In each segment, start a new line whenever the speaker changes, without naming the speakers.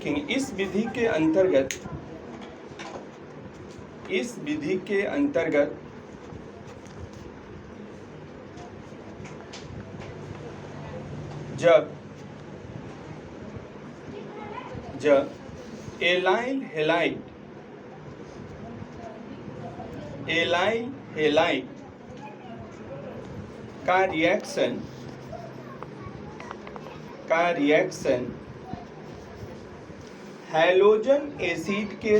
देखेंगे इस विधि के अंतर्गत जब एलाइल हैलाइड का रिएक्शन हैलोजन एसिड के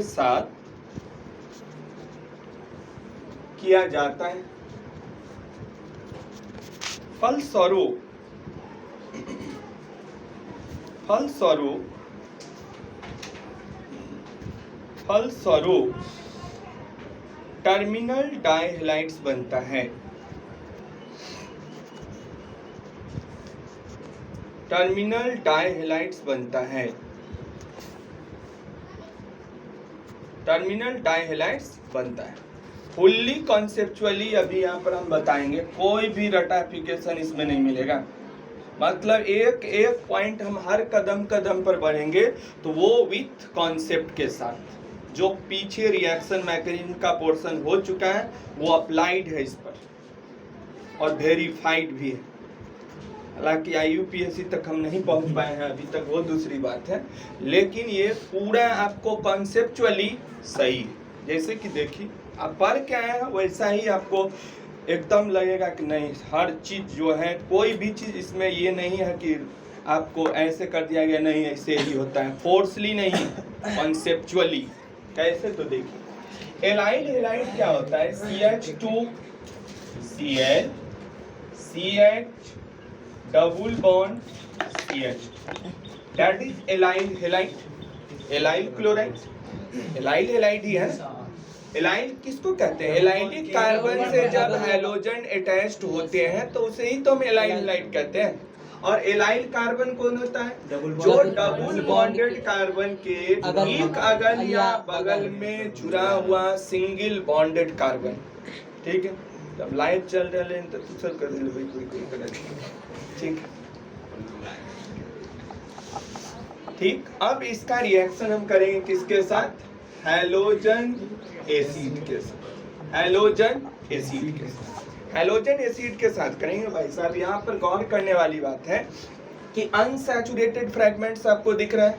साथ किया जाता है, फलस्वरूप टर्मिनल डाइहैलाइड्स बनता है। टर्मिनल डाइहैलाइड्स बनता है। फुल्ली कॉन्सेप्चुअली अभी यहाँ पर हम बताएंगे, कोई भी रटाफिकेशन इसमें नहीं मिलेगा। मतलब एक एक पॉइंट हम हर कदम पर बढ़ेंगे तो वो विथ कॉन्सेप्ट के साथ। जो पीछे रिएक्शन मैकेनिज्म का पोर्शन हो चुका है वो अप्लाइड है इस पर और वेरीफाइड भी है। हालांकि IUPAC तक हम नहीं पहुंच पाए हैं अभी तक, वो दूसरी बात है, लेकिन ये पूरा आपको कॉन्सेप्चुअली सही है। जैसे कि देखिए आप पढ़ के आए हैं वैसा ही आपको एकदम लगेगा कि नहीं, हर चीज जो है, कोई भी चीज इसमें ये नहीं है कि आपको ऐसे कर दिया गया, नहीं ऐसे ही होता है, फोर्सली नहीं, कॉन्सेप्चुअली। कैसे? तो देखिए एलाइल हैलाइड क्या होता है, CH2Cl CH double bond CH, that is allyl halide. Allyl chloride allyl halide ही है। एलाइल किसको कहते हैं? एलाइलिक कार्बन से जब हैलोजन अटैच्ड होते हैं तो उसे ही तो हम एलाइल हैलाइड कहते हैं। और एलाइल कार्बन कौन होता है? जो डबल बॉन्डेड कार्बन के एक अगल या बगल में जुड़ा हुआ सिंगल बॉन्डेड कार्बन। ठीक है, जब लाइव चल रहे हैं तो सब कर दे भाई, कोई ठीक है। ठीक, अब इसका रिएक्शन हम करेंगे किसके साथ? हैलोजन एसिड के साथ। हैलोजन एसिड के साथ करेंगे भाई साहब। यहाँ पर गौर करने वाली बात है कि अनसैचुरेटेड फ्रैगमेंट्स आपको दिख रहा है,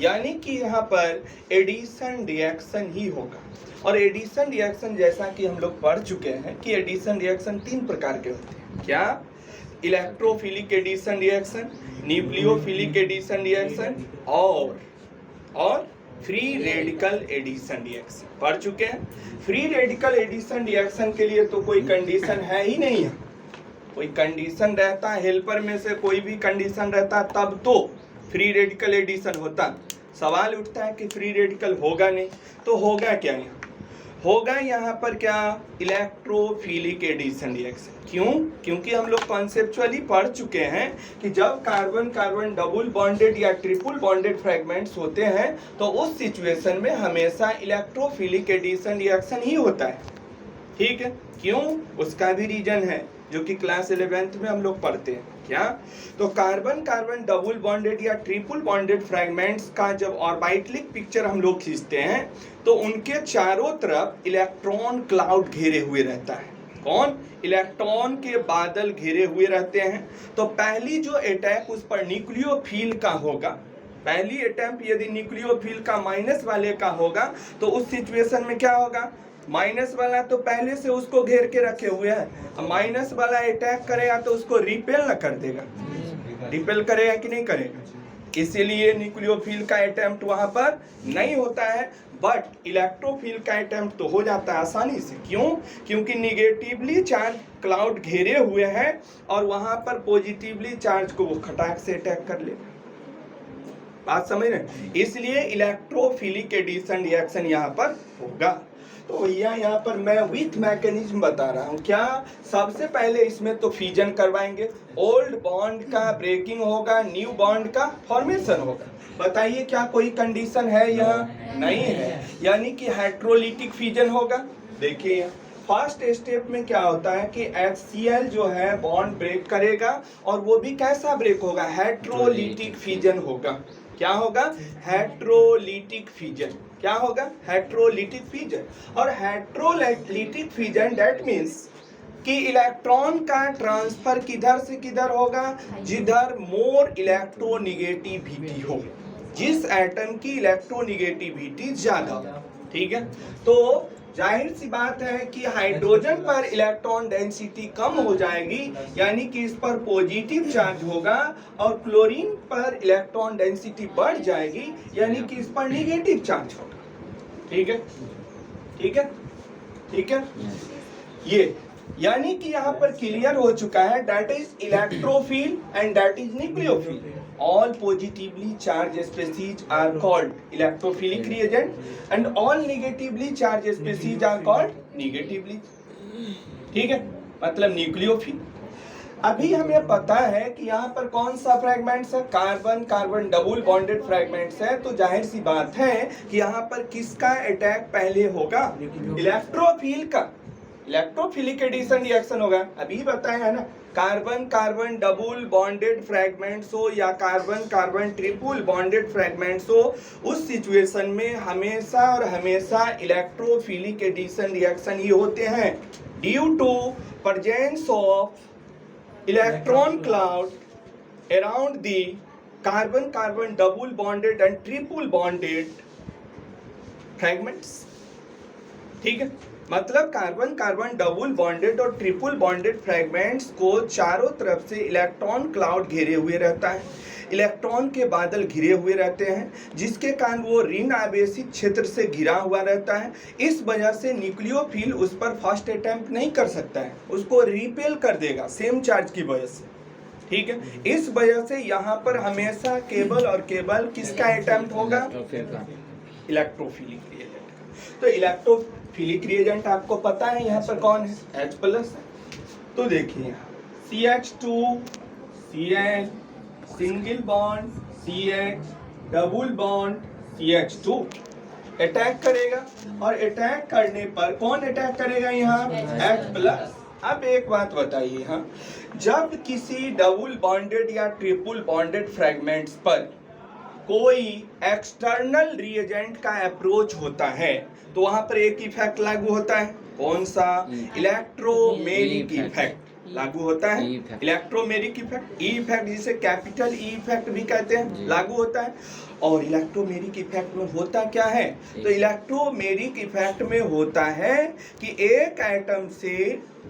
यानी कि यहाँ पर एडिशन रिएक्शन ही होगा। और एडिशन रिएक्शन जैसा कि हम लोग पढ़ चुके हैं कि एडिशन रिएक्शन 3 प्रकार के होते हैं। क्या? Electrophilic addition reaction, nucleophilic addition reaction और फ्री रेडिकल एडिशन रिएक्शन पढ़ चुके हैं। फ्री रेडिकल एडिशन रिएक्शन के लिए तो कोई कंडीशन है ही नहीं है। कोई कंडीशन रहता, हेल्पर में से कोई भी कंडीशन रहता तब तो फ्री रेडिकल एडिशन होता। सवाल उठता है कि फ्री रेडिकल होगा नहीं तो होगा क्या? होगा यहाँ पर क्या? Electrophilic addition reaction. क्यों? क्योंकि हम लोग कॉन्सेप्चुअली पढ़ चुके हैं कि जब कार्बन कार्बन डबल बॉन्डेड या ट्रिपल बॉन्डेड फ्रैगमेंट्स होते हैं तो उस सिचुएशन में हमेशा इलेक्ट्रोफिलिक एडिशन रिएक्शन ही होता है। ठीक है, क्यों? उसका भी रीजन है जो कि क्लास 11th में हम लोग पढ़ते हैं। क्या? तो कार्बन कार्बन डबल बॉन्डेड या ट्रिपल बॉन्डेड फ्रैगमेंट्स का जब ऑर्बिटलिक पिक्चर हम लोग खींचते हैं तो उनके चारों तरफ इलेक्ट्रॉन क्लाउड घेरे हुए रहता है। कौन? इलेक्ट्रॉन के बादल घेरे हुए रहते हैं। तो पहली जो अटैक उस पर न्यूक्लियोफिल का होगा, पहली अटैम्प्ट यदि न्यूक्लियोफिल का माइनस वाले का होगा तो उस सिचुएशन में क्या होगा? माइनस वाला तो पहले से उसको घेर के रखे हुए हैं, माइनस वाला अटैक करेगा तो उसको रिपेल न कर देगा। रिपेल करेगा कि नहीं करेगा? इसीलिए न्यूक्लियोफिल का अटेम्प्ट वहां पर नहीं होता है, बट इलेक्ट्रोफिल का अटेम्प्ट तो हो जाता है आसानी से। क्यों? क्योंकि निगेटिवली चार्ज क्लाउड घेरे हुए हैं और वहां पर पॉजिटिवली चार्ज को वो खटाक से अटैक कर लेगा। बात समझ रहे? इसलिए इलेक्ट्रोफिलिक एडिशन रिएक्शन यहाँ पर होगा। तो भैया यहाँ पर मैं विथ मैकेनिज्म बता रहा हूँ। क्या? सबसे पहले इसमें तो फ्यूजन करवाएंगे, ओल्ड बॉन्ड का ब्रेकिंग होगा, न्यू बॉन्ड का फॉर्मेशन होगा। बताइए क्या कोई कंडीशन है यहाँ? नहीं है, यानी कि हाइड्रोलिटिक फ्यूजन होगा। देखिए फर्स्ट स्टेप में क्या होता है कि HCl जो है बॉन्ड ब्रेक करेगा, और वो भी कैसा ब्रेक होगा, हेट्रोलिटिक फिजन होगा। क्या होगा, हेट्रोलिटिक फिजन। क्या होगा, हेट्रोलिटिक फिजन। और हेट्रोलिटिक फिजन दैट मीन्स कि इलेक्ट्रॉन का ट्रांसफर किधर से किधर होगा, जिधर मोर इलेक्ट्रोनिगेटिविटी हो, जिस एटम की इलेक्ट्रोनिगेटिविटी ज्यादा हो। ठीक है, तो जाहिर सी बात है कि हाइड्रोजन पर इलेक्ट्रॉन डेंसिटी कम हो जाएगी, यानी कि इस पर पॉजिटिव चार्ज होगा, और क्लोरीन पर इलेक्ट्रॉन डेंसिटी बढ़ जाएगी, यानी कि इस पर निगेटिव चार्ज होगा। ठीक है, ठीक है, ठीक है। ये यानी कि यहाँ पर क्लियर हो चुका है, that is electrophile and that is nucleophile. All positively charged species are called electrophilic reagent and all negatively charged species are called negatively। ठीक है, मतलब न्यूक्लियोफिल। अभी हमें पता है कि यहाँ पर कौन सा फ्रैगमेंट्स है, carbon carbon double bonded fragments है, तो जाहिर सी बात है कि यहाँ पर किसका अटैक पहले होगा, इलेक्ट्रोफिल का। इलेक्ट्रोफिलिक एडिशन रिएक्शन होगा, अभी बताया है ना। Carbon carbon double bonded fragments हो या carbon carbon triple bonded fragments हो, उस सिचुएशन में हमेशा और हमेशा इलेक्ट्रोफिलिक एडिशन रिएक्शन ही होते हैं, due to presence of electron cloud around the carbon carbon double bonded and triple bonded fragments. ठीक है, मतलब कार्बन कार्बन डबल बॉन्डेड और ट्रिपल बॉन्डेड फ्रैगमेंट्स को चारों तरफ से इलेक्ट्रॉन क्लाउड घेरे हुए रहता है, इलेक्ट्रॉन के बादल घिरे हुए रहते हैं, जिसके कारण वो ऋण आवेशित क्षेत्र से घिरा हुआ रहता है। इस वजह से न्यूक्लियोफिल उस पर फर्स्ट अटेम्प्ट नहीं कर सकता है, उसको रिपेल कर देगा सेम चार्ज की वजह से। ठीक है, इस वजह से यहाँ पर हमेशा केवल और केवल किसका अटेम्प्ट होगा, इलेक्ट्रोफिलिक रिएजेंट। तो इलेक्ट्रोफिलिक रिएजेंट आपको पता है यहाँ पर कौन है, H+। तो देखिए यहाँ CH2 Cl single bond CH double bond CH2 attack करेगा, और अटैक करने पर कौन अटैक करेगा यहाँ, H+। अब एक बात बताइए, हाँ, जब किसी डबल बॉन्डेड या ट्रिपल बॉन्डेड फ्रैगमेंट्स पर कोई एक्सटर्नल रिएजेंट का अप्रोच होता है, तो वहां पर एक इफेक्ट लागू होता है, कौन सा, इलेक्ट्रोमेरिक इफेक्ट लागू होता है, इलेक्ट्रोमेरिक इफेक्ट, ई इफेक्ट जिसे कैपिटल ई इफेक्ट भी कहते हैं, लागू होता है। और इलेक्ट्रोमेरिक इफेक्ट में होता क्या है, तो इलेक्ट्रोमेरिक इफेक्ट में होता है कि एक एटम से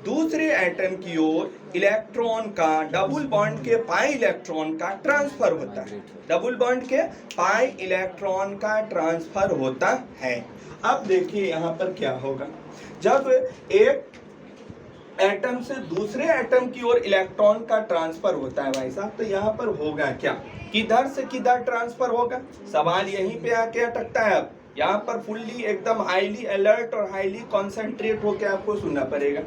दूसरे एटम की ओर इलेक्ट्रॉन का डबल बॉन्ड के पाई इलेक्ट्रॉन का ट्रांसफर होता है, डबल बॉन्ड के पाई इलेक्ट्रॉन का ट्रांसफर होता है। अब देखिए यहाँ पर क्या होगा, जब एक एटम से दूसरे एटम की ओर इलेक्ट्रॉन का ट्रांसफर होता है भाई साहब, तो यहाँ पर होगा क्या, किधर से किधर ट्रांसफर होगा, सवाल यहीं पे आके अटकता है। अब यहाँ पर फुल्ली एकदम हाईली अलर्ट और हाईली कॉन्सेंट्रेट होकर आपको सुनना पड़ेगा।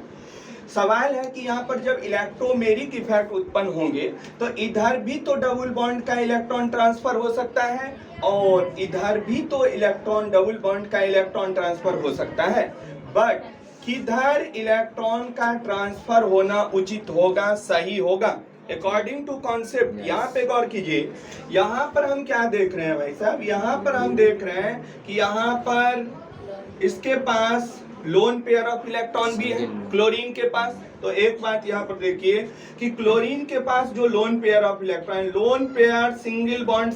सवाल है कि यहाँ पर जब इलेक्ट्रोमेरिक इफेक्ट उत्पन्न होंगे, तो इधर भी तो डबल बॉन्ड का इलेक्ट्रॉन ट्रांसफर हो सकता है, और इधर भी तो इलेक्ट्रॉन डबल बॉन्ड का इलेक्ट्रॉन ट्रांसफर हो सकता है, बट किधर इलेक्ट्रॉन का ट्रांसफर होना उचित होगा, सही होगा, अकॉर्डिंग टू कॉन्सेप्ट। यहाँ पे गौर कीजिए, यहाँ पर हम क्या देख रहे हैं भाई साहब, यहाँ पर हम देख रहे हैं कि यहाँ पर इसके पास लोन पेयर ऑफ इलेक्ट्रॉन भी है क्लोरीन के पास। तो एक बात यहाँ पर देखिए कि क्लोरीन के पास जो lone pair of electron, lone pair single bond,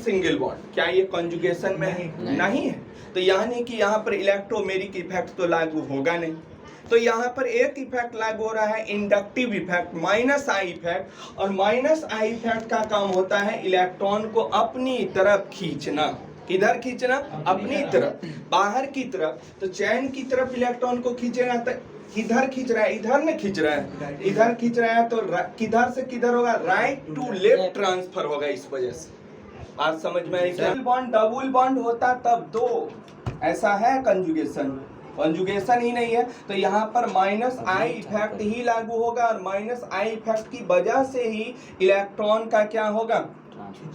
क्या ये कॉन्जुगेशन में है, नहीं है, तो यानी कि यहाँ पर इलेक्ट्रोमेरिक इफेक्ट तो लागू होगा नहीं। तो यहाँ पर एक इफेक्ट लागू हो रहा है, इंडक्टिव इफेक्ट, -I इफेक्ट, और -I इफेक्ट का काम होता है इलेक्ट्रॉन को अपनी तरफ खींचना। किधर खींचना, अपनी तरफ, बाहर की तरफ। तो चैन की तरफ इलेक्ट्रॉन को खींचेगा, तो किधर खींच रहा है, इधर में खींच रहा है, इधर खींच रहा है, तो किधर से किधर होगा, राइट टू लेफ्ट ट्रांसफर होगा। इस वजह से बात समझ में आई क्या, बॉन्ड डबल बॉन्ड होता तब दो, ऐसा है कंजुगेशन, कंजुगेशन ही नहीं है, तो यहाँ पर -I इफेक्ट ही लागू होगा, और -I इफेक्ट की वजह से ही इलेक्ट्रॉन का क्या होगा,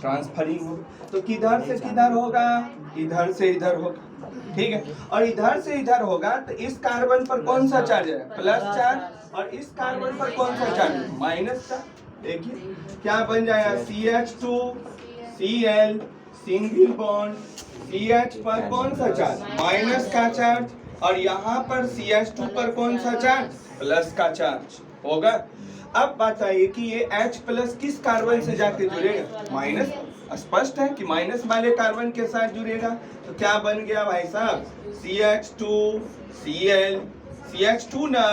ट्रांसफरिंग होगा। तो किधर से किधर होगा? इधर से इधर होगा, ठीक है। और इधर से इधर होगा तो इस कार्बन पर कौन सा चार्ज है? Plus charge. और इस कार्बन पर कौन सा चार्ज? Minus charge. देखिए क्या बन जाएगा? CH2 Cl single bond, CH पर कौन सा चार्ज? माइनस का चार्ज। और यहाँ पर CH2 पर कौन सा चार्ज? प्लस का चार्ज होगा। अब बताइए कि ये H प्लस किस कार्बन से जाके जुड़ेगा? माइनस। स्पष्ट है कि माइनस वाले कार्बन के साथ जुड़ेगा। तो क्या बन गया भाई साहब? CH2 Cl, CH2 ना,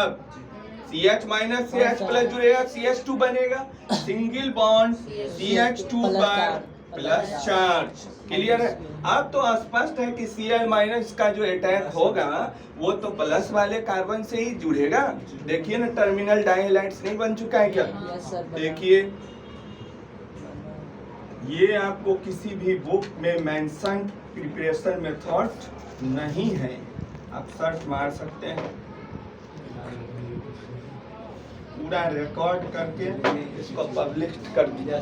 CH माइनस से H प्लस जुड़ेगा, CH2 बनेगा। सिंगल बॉन्ड CH2 पर प्लस चार्ज। क्लियर है? अब तो स्पष्ट है कि Cl माइनस का जो अटैक होगा वो तो प्लस वाले कार्बन से ही जुड़ेगा। देखिए ना, टर्मिनल डाइहैलाइड्स नहीं बन चुका है क्या? देखिए ये आपको किसी भी बुक में मेंशन प्रिपरेशन मेथड नहीं है, आप सर्च मार सकते हैं, पूरा रिकॉर्ड करके इसको पब्लिश कर दिया।